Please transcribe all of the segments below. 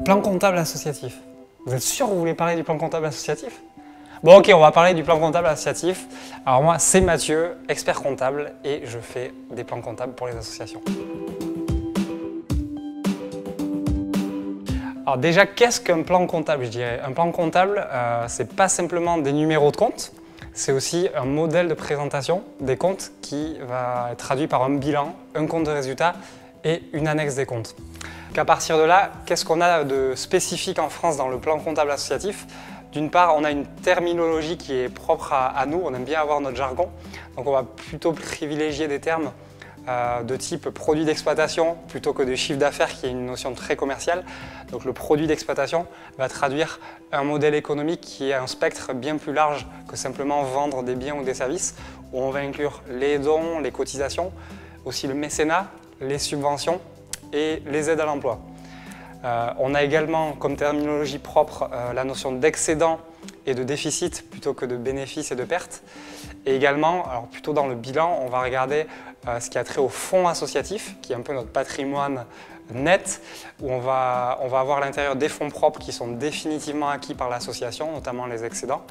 Plan comptable associatif. Vous êtes sûr que vous voulez parler du plan comptable associatif? Bon ok, on va parler du plan comptable associatif. Alors moi, c'est Mathieu, expert comptable, et je fais des plans comptables pour les associations. Alors déjà, qu'est-ce qu'un plan comptable, je dirais? Un plan comptable, c'est pas simplement des numéros de compte, c'est aussi un modèle de présentation des comptes qui va être traduit par un bilan, un compte de résultat et une annexe des comptes. À partir de là, qu'est-ce qu'on a de spécifique en France dans le plan comptable associatif? D'une part, on a une terminologie qui est propre à nous, on aime bien avoir notre jargon, donc on va plutôt privilégier des termes de type produit d'exploitation plutôt que de chiffre d'affaires qui est une notion très commerciale. Donc le produit d'exploitation va traduire un modèle économique qui a un spectre bien plus large que simplement vendre des biens ou des services, où on va inclure les dons, les cotisations, aussi le mécénat, les subventions et les aides à l'emploi. On a également comme terminologie propre la notion d'excédent et de déficit plutôt que de bénéfices et de pertes. Et également, alors plutôt dans le bilan, on va regarder ce qui a trait au fonds associatif, qui est un peu notre patrimoine net, où on va avoir à l'intérieur des fonds propres qui sont définitivement acquis par l'association, notamment les excédents,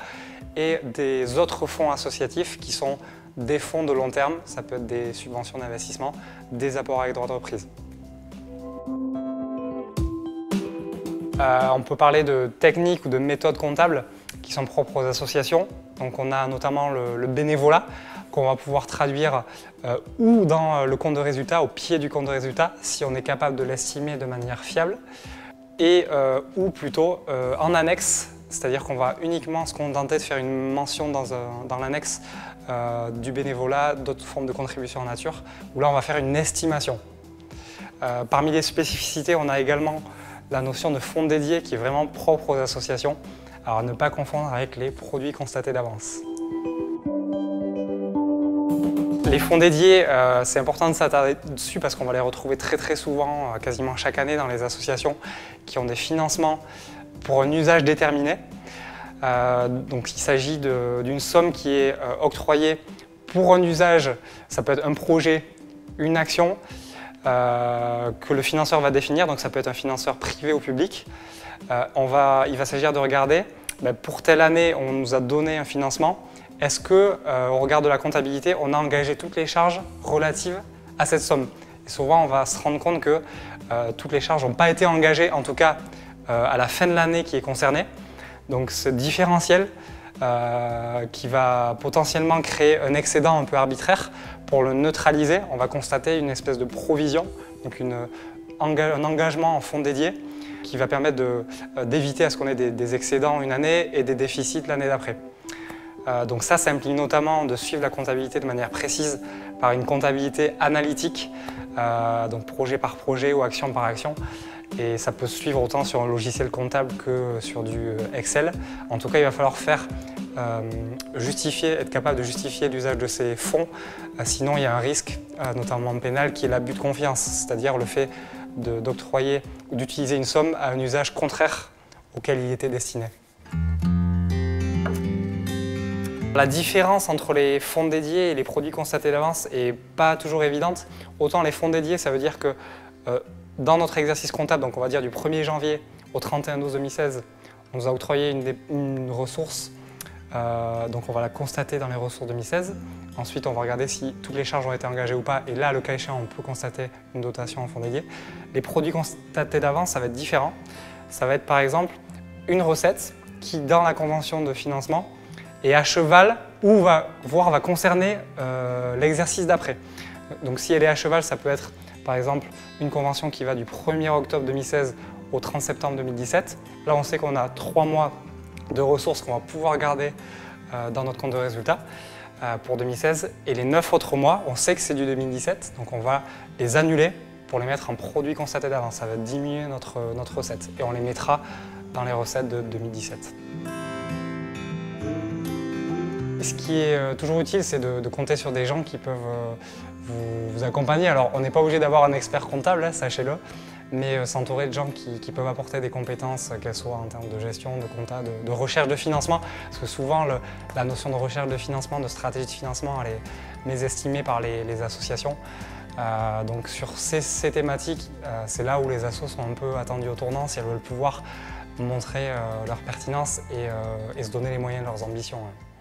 et des autres fonds associatifs qui sont des fonds de long terme, ça peut être des subventions d'investissement, des apports avec droit de reprise. On peut parler de techniques ou de méthodes comptables qui sont propres aux associations. Donc on a notamment le bénévolat qu'on va pouvoir traduire ou dans le compte de résultat, au pied du compte de résultat, si on est capable de l'estimer de manière fiable, et ou plutôt en annexe, c'est-à-dire qu'on va uniquement se contenter de faire une mention dans l'annexe du bénévolat, d'autres formes de contribution en nature, où là on va faire une estimation. Parmi les spécificités, on a également la notion de fonds dédiés qui est vraiment propre aux associations. Alors ne pas confondre avec les produits constatés d'avance. Les fonds dédiés, c'est important de s'attarder dessus parce qu'on va les retrouver très souvent, quasiment chaque année dans les associations qui ont des financements pour un usage déterminé. Donc il s'agit d'une somme qui est octroyée pour un usage, ça peut être un projet, une action, que le financeur va définir, donc ça peut être un financeur privé ou public. Il va s'agir de regarder, pour telle année on nous a donné un financement, est-ce qu'au regard de la comptabilité, on a engagé toutes les charges relatives à cette somme? Et souvent on va se rendre compte que toutes les charges n'ont pas été engagées, en tout cas à la fin de l'année qui est concernée. Donc ce différentiel qui va potentiellement créer un excédent un peu arbitraire, pour le neutraliser, on va constater une espèce de provision, donc un engagement en fonds dédié qui va permettre d'éviter à ce qu'on ait des excédents une année et des déficits l'année d'après. Donc ça implique notamment de suivre la comptabilité de manière précise par une comptabilité analytique, donc projet par projet ou action par action. Et ça peut se suivre autant sur un logiciel comptable que sur du Excel. En tout cas, il va falloir être capable de justifier l'usage de ces fonds. Sinon, il y a un risque, notamment pénal, qui est l'abus de confiance, c'est-à-dire le fait d'octroyer ou d'utiliser une somme à un usage contraire auquel il était destiné. La différence entre les fonds dédiés et les produits constatés d'avance n'est pas toujours évidente. Autant les fonds dédiés, ça veut dire que dans notre exercice comptable, donc on va dire du 1er janvier au 31/12/2016, on nous a octroyé une ressource, donc on va la constater dans les ressources 2016. Ensuite, on va regarder si toutes les charges ont été engagées ou pas, et là, le cas échéant, on peut constater une dotation en fonds dédiés. Les produits constatés d'avance, ça va être différent. Ça va être par exemple une recette qui, dans la convention de financement, est à cheval ou va concerner l'exercice d'après. Donc si elle est à cheval, ça peut être par exemple une convention qui va du 1er octobre 2016 au 30 septembre 2017. Là, on sait qu'on a 3 mois de ressources qu'on va pouvoir garder dans notre compte de résultat pour 2016. Et les 9 autres mois, on sait que c'est du 2017, donc on va les annuler pour les mettre en produits constatés d'avance. Ça va diminuer notre recette et on les mettra dans les recettes de 2017. Ce qui est toujours utile, c'est de compter sur des gens qui peuvent vous accompagner. Alors, on n'est pas obligé d'avoir un expert comptable, sachez-le, mais s'entourer de gens qui peuvent apporter des compétences, qu'elles soient en termes de gestion, de compta, de recherche de financement. Parce que souvent, la notion de recherche de financement, de stratégie de financement, elle est mésestimée par les associations. Donc sur ces thématiques, c'est là où les assos sont un peu attendus au tournant si elles veulent pouvoir montrer leur pertinence et se donner les moyens de leurs ambitions. Ouais.